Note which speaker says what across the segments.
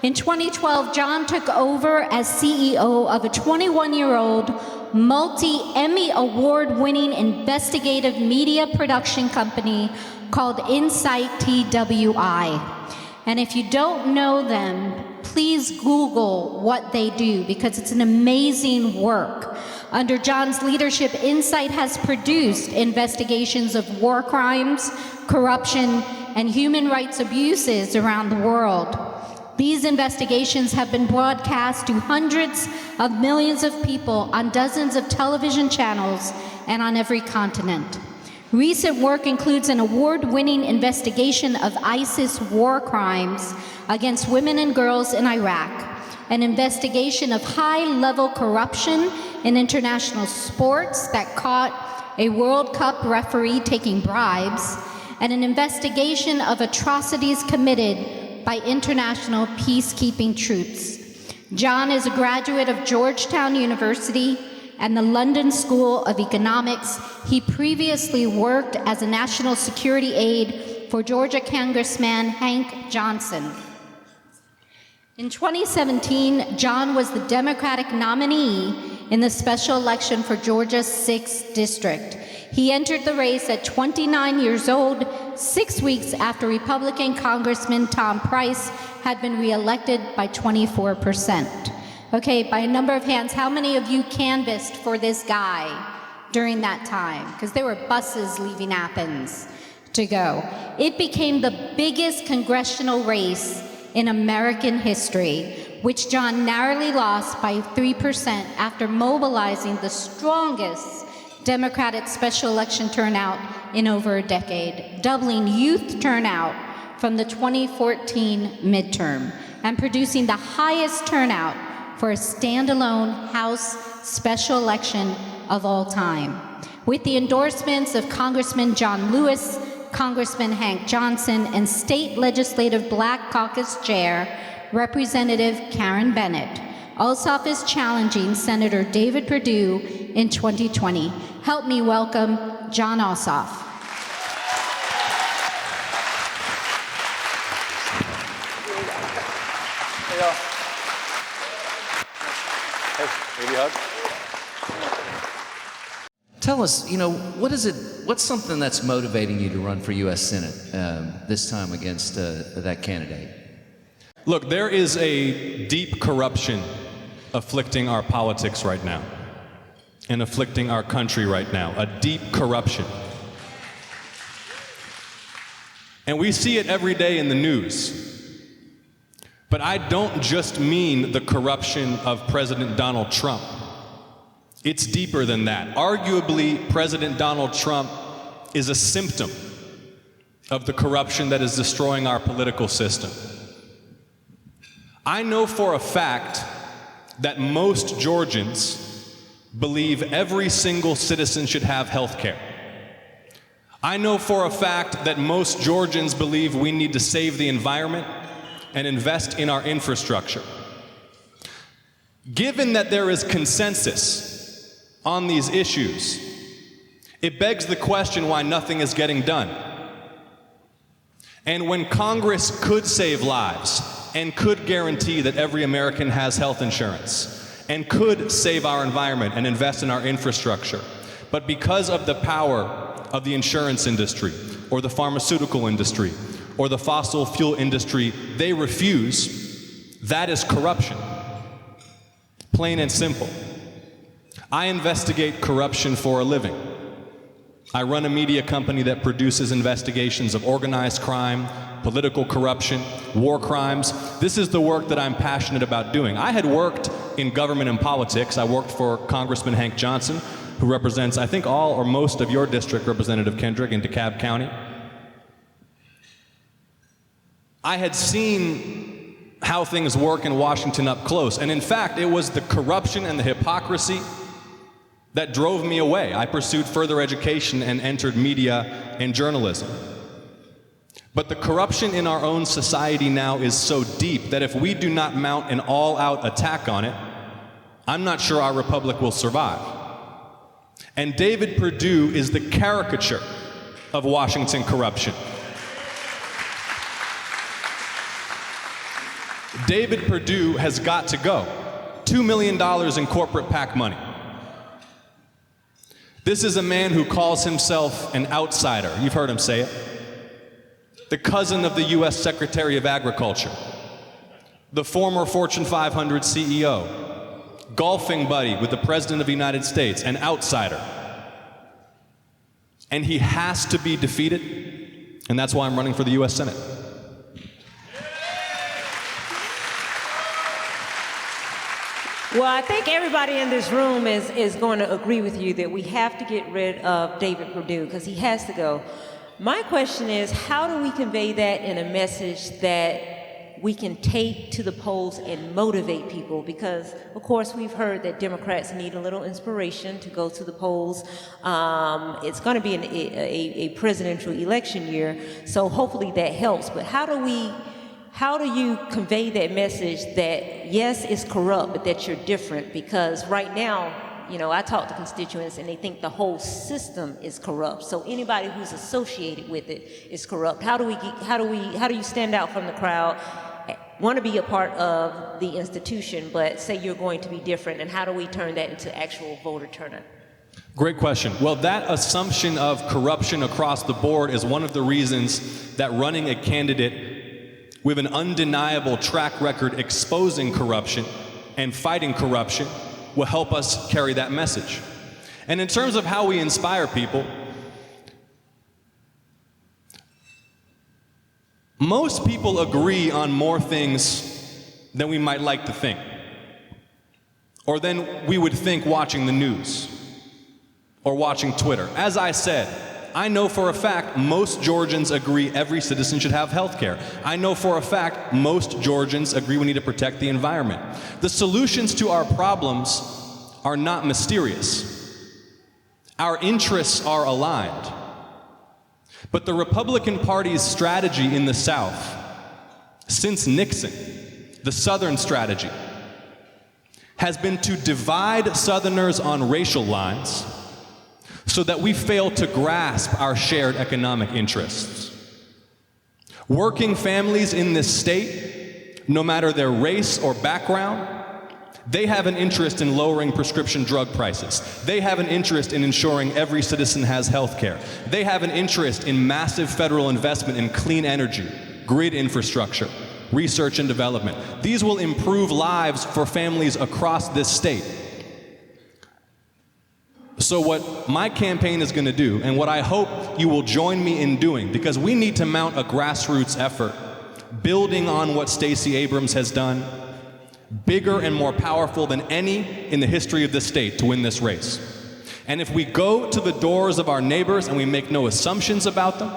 Speaker 1: In 2012, Jon took over as CEO of a 21-year-old, multi-Emmy award-winning investigative media production company called Insight TWI. And if you don't know them, please Google what they do, because it's an amazing work. Under Jon's leadership, Insight has produced investigations of war crimes, corruption, and human rights abuses around the world. These investigations have been broadcast to hundreds of millions of people on dozens of television channels and on every continent. Recent work includes an award-winning investigation of ISIS war crimes against women and girls in Iraq, an investigation of high-level corruption in international sports that caught a World Cup referee taking bribes, and an investigation of atrocities committed by international peacekeeping troops. Jon is a graduate of Georgetown University and the London School of Economics. He previously worked as a national security aide for Georgia Congressman Hank Johnson. In 2017, Jon was the Democratic nominee in the special election for Georgia's 6th district. He entered the race at 29 years old, 6 weeks after Republican Congressman Tom Price had been reelected by 24%. Okay, by a number of hands, how many of you canvassed for this guy during that time? Because there were buses leaving Athens to go. It became the biggest congressional race in American history, which Jon narrowly lost by 3% after mobilizing the strongest Democratic special election turnout in over a decade, doubling youth turnout from the 2014 midterm, and producing the highest turnout for a standalone House special election of all time. With the endorsements of Congressman John Lewis, Congressman Hank Johnson, and State Legislative Black Caucus Chair, Representative Karen Bennett, Ossoff is challenging Senator David Perdue in 2020. Help me welcome Jon Ossoff.
Speaker 2: Hey, maybe hug.
Speaker 3: Tell us, what's something that's motivating you to run for U.S. Senate this time against that candidate?
Speaker 2: Look, there is a deep corruption afflicting our politics right now and afflicting our country right now, a deep corruption. And we see it every day in the news. But I don't just mean the corruption of President Donald Trump. It's deeper than that. Arguably, President Donald Trump is a symptom of the corruption that is destroying our political system. I know for a fact that most Georgians believe every single citizen should have health care. I know for a fact that most Georgians believe we need to save the environment and invest in our infrastructure. Given that there is consensus on these issues, it begs the question why nothing is getting done. And when Congress could save lives and could guarantee that every American has health insurance and could save our environment and invest in our infrastructure, but because of the power of the insurance industry or the pharmaceutical industry or the fossil fuel industry, they refuse, that is corruption. Plain and simple. I investigate corruption for a living. I run a media company that produces investigations of organized crime, political corruption, war crimes. This is the work that I'm passionate about doing. I had worked in government and politics. I worked for Congressman Hank Johnson, who represents, I think, all or most of your district, Representative Kendrick, in DeKalb County. I had seen how things work in Washington up close, and in fact, it was the corruption and the hypocrisy that drove me away. I pursued further education and entered media and journalism. But the corruption in our own society now is so deep that if we do not mount an all-out attack on it, I'm not sure our republic will survive. And David Perdue is the caricature of Washington corruption. David Perdue has got to go. $2 million in corporate PAC money. This is a man who calls himself an outsider. You've heard him say it. The cousin of the U.S. Secretary of Agriculture. The former Fortune 500 CEO. Golfing buddy with the President of the United States, an outsider. And he has to be defeated, and that's why I'm running for the U.S. Senate.
Speaker 4: Well, I think everybody in this room is going to agree with you that we have to get rid of David Perdue because he has to go. My question is, how do we convey that in a message that we can take to the polls and motivate people? Because, of course, we've heard that Democrats need a little inspiration to go to the polls. It's going to be a presidential election year, so hopefully that helps. But how do you convey that message that, yes, it's corrupt, but that you're different? Because right now, I talk to constituents and they think the whole system is corrupt. So anybody who's associated with it is corrupt. How do you stand out from the crowd, want to be a part of the institution, but say you're going to be different? And how do we turn that into actual voter turnout?
Speaker 2: Great question. Well, that assumption of corruption across the board is one of the reasons that running a candidate with an undeniable track record exposing corruption and fighting corruption will help us carry that message. And in terms of how we inspire people, most people agree on more things than we might like to think, or than we would think watching the news or watching Twitter. As I said, I know for a fact most Georgians agree every citizen should have health care. I know for a fact most Georgians agree we need to protect the environment. The solutions to our problems are not mysterious. Our interests are aligned. But the Republican Party's strategy in the South, since Nixon, the Southern strategy, has been to divide Southerners on racial lines so that we fail to grasp our shared economic interests. Working families in this state, no matter their race or background, they have an interest in lowering prescription drug prices. They have an interest in ensuring every citizen has health care. They have an interest in massive federal investment in clean energy, grid infrastructure, research and development. These will improve lives for families across this state. So what my campaign is going to do, and what I hope you will join me in doing, because we need to mount a grassroots effort, building on what Stacey Abrams has done, bigger and more powerful than any in the history of this state to win this race. And if we go to the doors of our neighbors and we make no assumptions about them,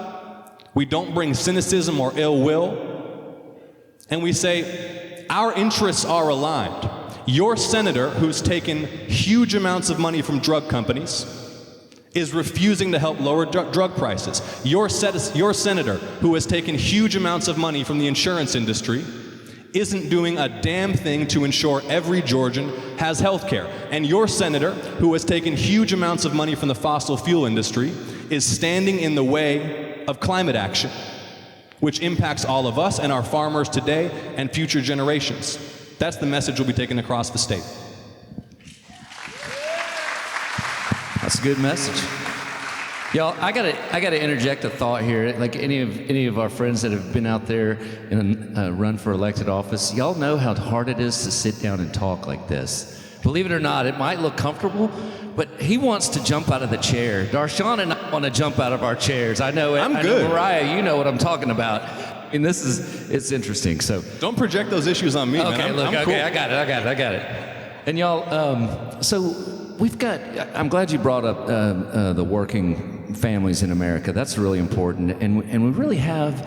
Speaker 2: we don't bring cynicism or ill will, and we say, our interests are aligned. Your senator, who's taken huge amounts of money from drug companies, is refusing to help lower drug prices. Your senator, who has taken huge amounts of money from the insurance industry, isn't doing a damn thing to ensure every Georgian has health care. And your senator, who has taken huge amounts of money from the fossil fuel industry, is standing in the way of climate action, which impacts all of us and our farmers today and future generations. That's the message we'll be taking across the state.
Speaker 3: That's a good message. Y'all, I gotta interject a thought here. Like any of our friends that have been out there and run for elected office, y'all know how hard it is to sit down and talk like this. Believe it or not, it might look comfortable, but he wants to jump out of the chair. Dar'shun and I want to jump out of our chairs. I know it.
Speaker 2: I'm good.
Speaker 3: I know, Frye, you know what I'm talking about. And it's interesting. So
Speaker 2: don't project those issues on me,
Speaker 3: okay,
Speaker 2: man.
Speaker 3: Look,
Speaker 2: I'm
Speaker 3: okay,
Speaker 2: cool.
Speaker 3: I got it. And y'all, so we've got. I'm glad you brought up the working families in America. That's really important, and we really have,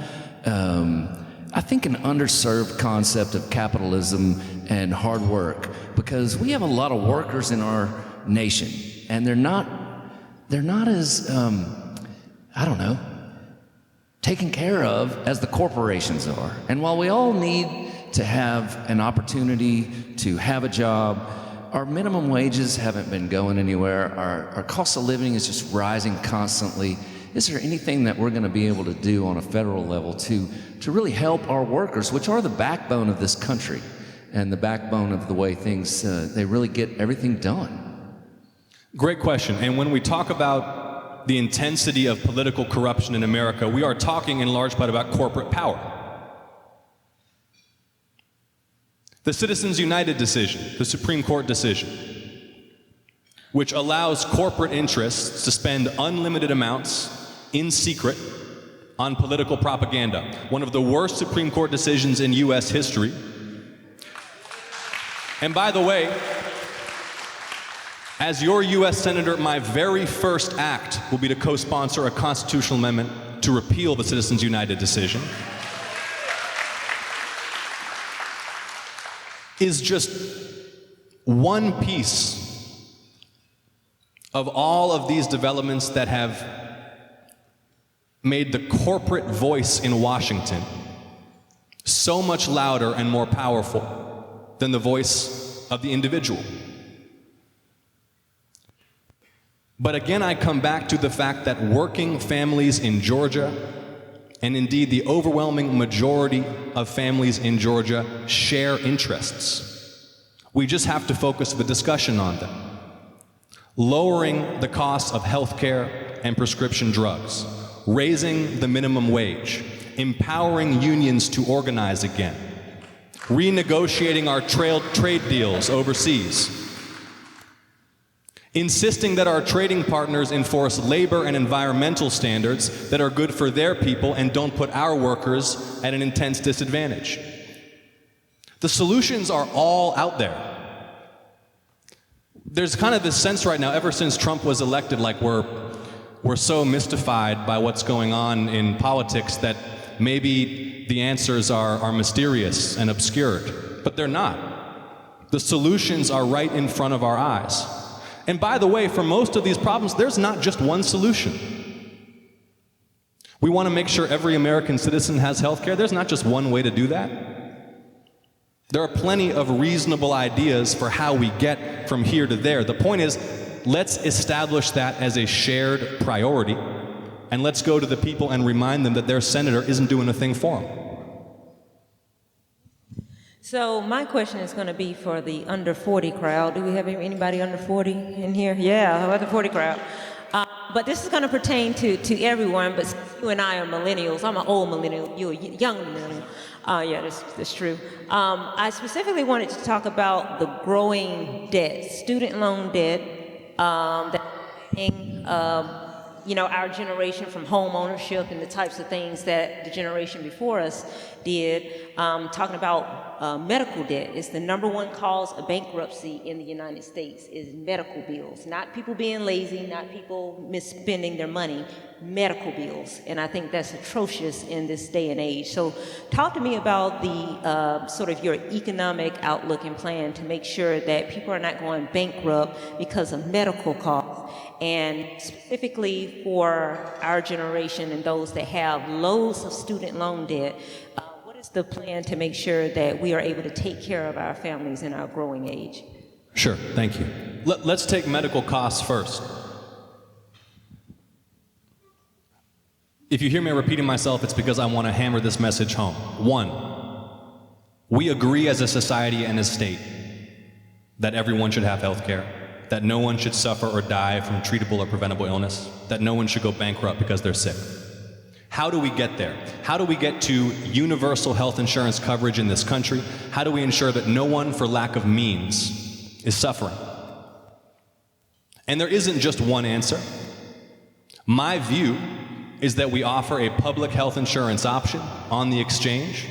Speaker 3: I think, an underserved concept of capitalism and hard work, because we have a lot of workers in our nation, and they're not as I don't know, taken care of as the corporations are. And while we all need to have an opportunity to have a job, our minimum wages haven't been going anywhere. Our cost of living is just rising constantly. is there anything that we're going to be able to do on a federal level to really help our workers, which are the backbone of this country and the backbone of the way things, they really get everything done?
Speaker 2: Great question. And when we talk about the intensity of political corruption in America, we are talking in large part about corporate power. The Citizens United decision, the Supreme Court decision, which allows corporate interests to spend unlimited amounts in secret on political propaganda. One of the worst Supreme Court decisions in U.S. history. And by the way, as your U.S. Senator, my very first act will be to co-sponsor a constitutional amendment to repeal the Citizens United decision. Is just one piece of all of these developments that have made the corporate voice in Washington so much louder and more powerful than the voice of the individual. But again, I come back to the fact that working families in Georgia, and indeed the overwhelming majority of families in Georgia, share interests. We just have to focus the discussion on them. Lowering the costs of health care and prescription drugs, raising the minimum wage, empowering unions to organize again, renegotiating our trade deals overseas, insisting that our trading partners enforce labor and environmental standards that are good for their people and don't put our workers at an intense disadvantage. The solutions are all out there. There's kind of this sense right now, ever since Trump was elected, like we're so mystified by what's going on in politics that maybe the answers are mysterious and obscured, but they're not. The solutions are right in front of our eyes. And by the way, for most of these problems, there's not just one solution. We want to make sure every American citizen has health care. There's not just one way to do that. There are plenty of reasonable ideas for how we get from here to there. The point is, let's establish that as a shared priority, and let's go to the people and remind them that their senator isn't doing a thing for them.
Speaker 4: So my question is going to be for the under 40 crowd. Do we have anybody under 40 in here? Yeah, under 40 crowd. But this is going to pertain to everyone, but you and I are millennials. I'm an old millennial, you're a young millennial. Yeah, that's true. I specifically wanted to talk about the growing debt, student loan debt, that our generation from home ownership and the types of things that the generation before us did. Talking about medical debt. It's the number one cause of bankruptcy in the United States is medical bills. Not people being lazy, not people misspending their money, medical bills. And I think that's atrocious in this day and age. So talk to me about the sort of your economic outlook and plan to make sure that people are not going bankrupt because of medical costs. And specifically for our generation and those that have loads of student loan debt, what is the plan to make sure that we are able to take care of our families in our growing age?
Speaker 2: Sure, thank you. Let's take medical costs first. If you hear me repeating myself, it's because I want to hammer this message home. 1, we agree as a society and a state that everyone should have health care, that no one should suffer or die from treatable or preventable illness, that no one should go bankrupt because they're sick. How do we get there? How do we get to universal health insurance coverage in this country? How do we ensure that no one, for lack of means, is suffering? And there isn't just one answer. My view is that we offer a public health insurance option on the exchange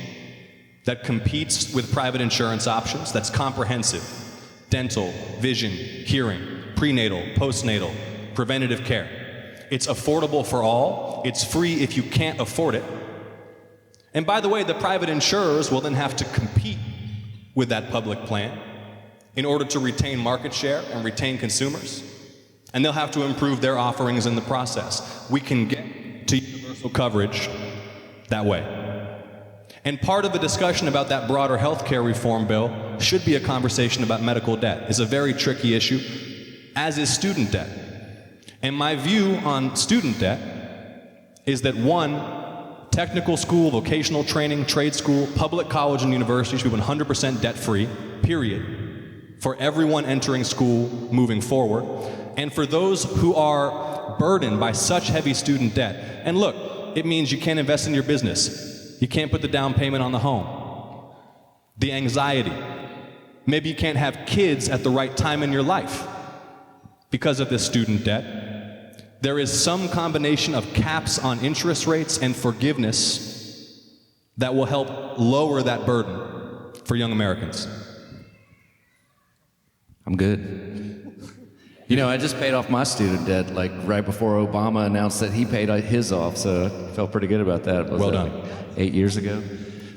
Speaker 2: that competes with private insurance options, that's comprehensive. Dental, vision, hearing, prenatal, postnatal, preventative care. It's affordable for all. It's free if you can't afford it. And by the way, the private insurers will then have to compete with that public plan in order to retain market share and retain consumers. And they'll have to improve their offerings in the process. We can get to universal coverage that way. And part of the discussion about that broader health care reform bill should be a conversation about medical debt. It's a very tricky issue, as is student debt. And my view on student debt is that one, technical school, vocational training, trade school, public college and university should be 100% debt-free, period, for everyone entering school moving forward. And for those who are burdened by such heavy student debt, and look, it means you can't invest in your business. You can't put the down payment on the home. The anxiety. Maybe you can't have kids at the right time in your life because of this student debt. There is some combination of caps on interest rates and forgiveness that will help lower that burden for young Americans.
Speaker 3: I'm good. You know, I just paid off my student debt like right before Obama announced that he paid his off, so I felt pretty good about that.
Speaker 2: Well done.
Speaker 3: Like 8 years ago?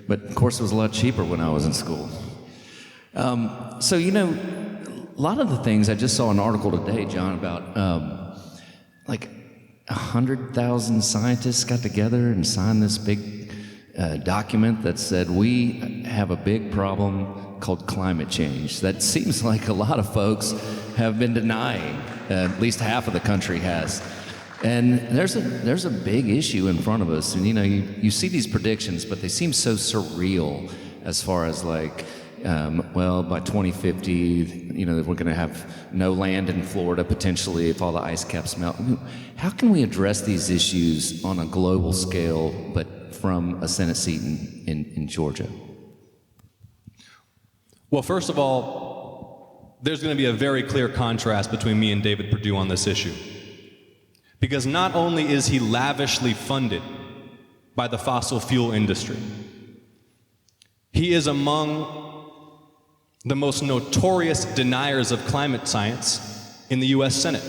Speaker 3: But of course it was a lot cheaper when I was in school. So, you know, a lot of the things, I just saw an article today, John, about like 100,000 scientists got together and signed this big document that said we have a big problem called climate change. That seems like a lot of folks have been denying, at least half of the country has. And there's a big issue in front of us. And you know, you see these predictions, but they seem so surreal as far as like, well, by 2050, you know, we're going to have no land in Florida potentially if all the ice caps melt. How can we address these issues on a global scale, but from a Senate seat in Georgia?
Speaker 2: Well, first of all, there's going to be a very clear contrast between me and David Perdue on this issue. Because not only is he lavishly funded by the fossil fuel industry, he is among the most notorious deniers of climate science in the US Senate.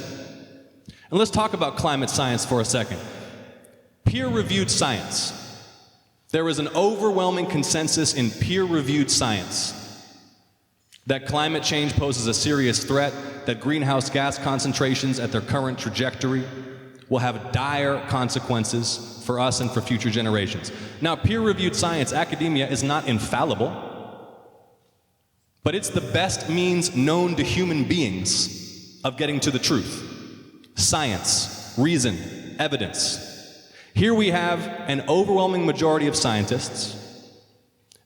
Speaker 2: And let's talk about climate science for a second. Peer-reviewed science. There is an overwhelming consensus in peer-reviewed science that climate change poses a serious threat, that greenhouse gas concentrations at their current trajectory will have dire consequences for us and for future generations. Now, peer-reviewed science, academia, is not infallible, but it's the best means known to human beings of getting to the truth. Science, reason, evidence. Here we have an overwhelming majority of scientists,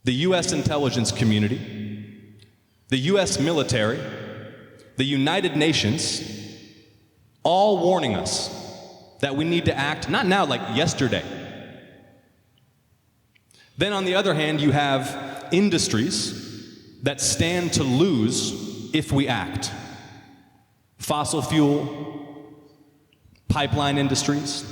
Speaker 2: the US intelligence community, the US military, the United Nations, all warning us that we need to act, not now, like yesterday. Then on the other hand, you have industries that stand to lose if we act. Fossil fuel, pipeline industries,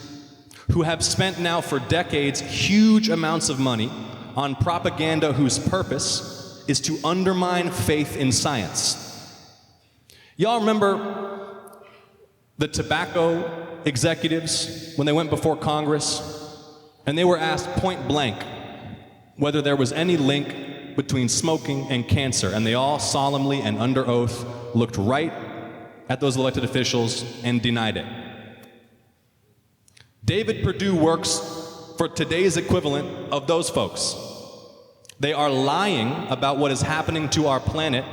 Speaker 2: who have spent now for decades huge amounts of money on propaganda whose purpose is to undermine faith in science. Y'all remember the tobacco executives when they went before Congress and they were asked point blank whether there was any link between smoking and cancer, and they all solemnly and under oath looked right at those elected officials and denied it. David Perdue works for today's equivalent of those folks. They are lying about what is happening to our planet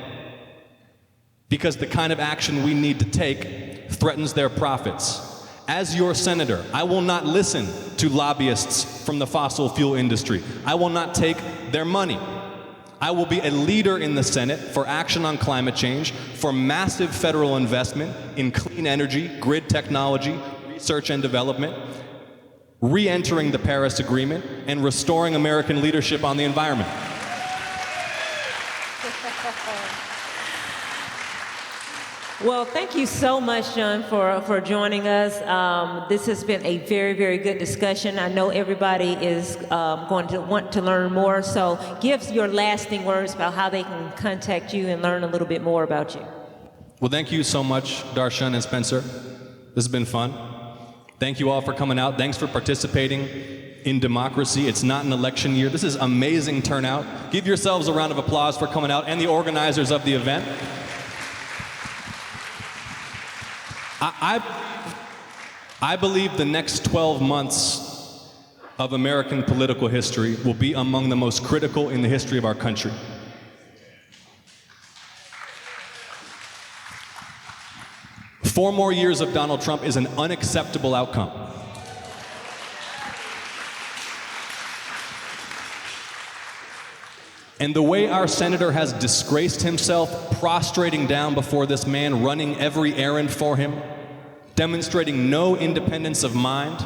Speaker 2: because the kind of action we need to take threatens their profits. As your senator, I will not listen to lobbyists from the fossil fuel industry. I will not take their money. I will be a leader in the Senate for action on climate change, for massive federal investment in clean energy, grid technology, research and development, re-entering the Paris Agreement, and restoring American leadership on the environment.
Speaker 4: Well, thank you so much, Jon, for joining us. This has been a very, very good discussion. I know everybody is going to want to learn more, so give your lasting words about how they can contact you and learn a little bit more about you.
Speaker 2: Well, thank you so much, Dar'shun and Spencer. This has been fun. Thank you all for coming out. Thanks for participating in democracy. It's not an election year. This is amazing turnout. Give yourselves a round of applause for coming out and the organizers of the event. I believe the next 12 months of American political history will be among the most critical in the history of our country. Four more years of Donald Trump is an unacceptable outcome. And the way our senator has disgraced himself, prostrating down before this man, running every errand for him, demonstrating no independence of mind,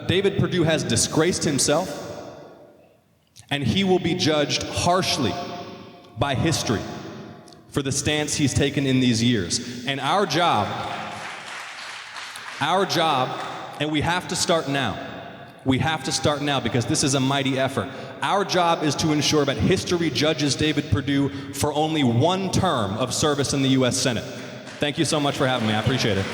Speaker 2: David Perdue has disgraced himself, and he will be judged harshly by history for the stance he's taken in these years. And our job, and we have to start now. We have to start now because this is a mighty effort. Our job is to ensure that history judges David Perdue for only one term of service in the U.S. Senate. Thank you so much for having me. I appreciate it.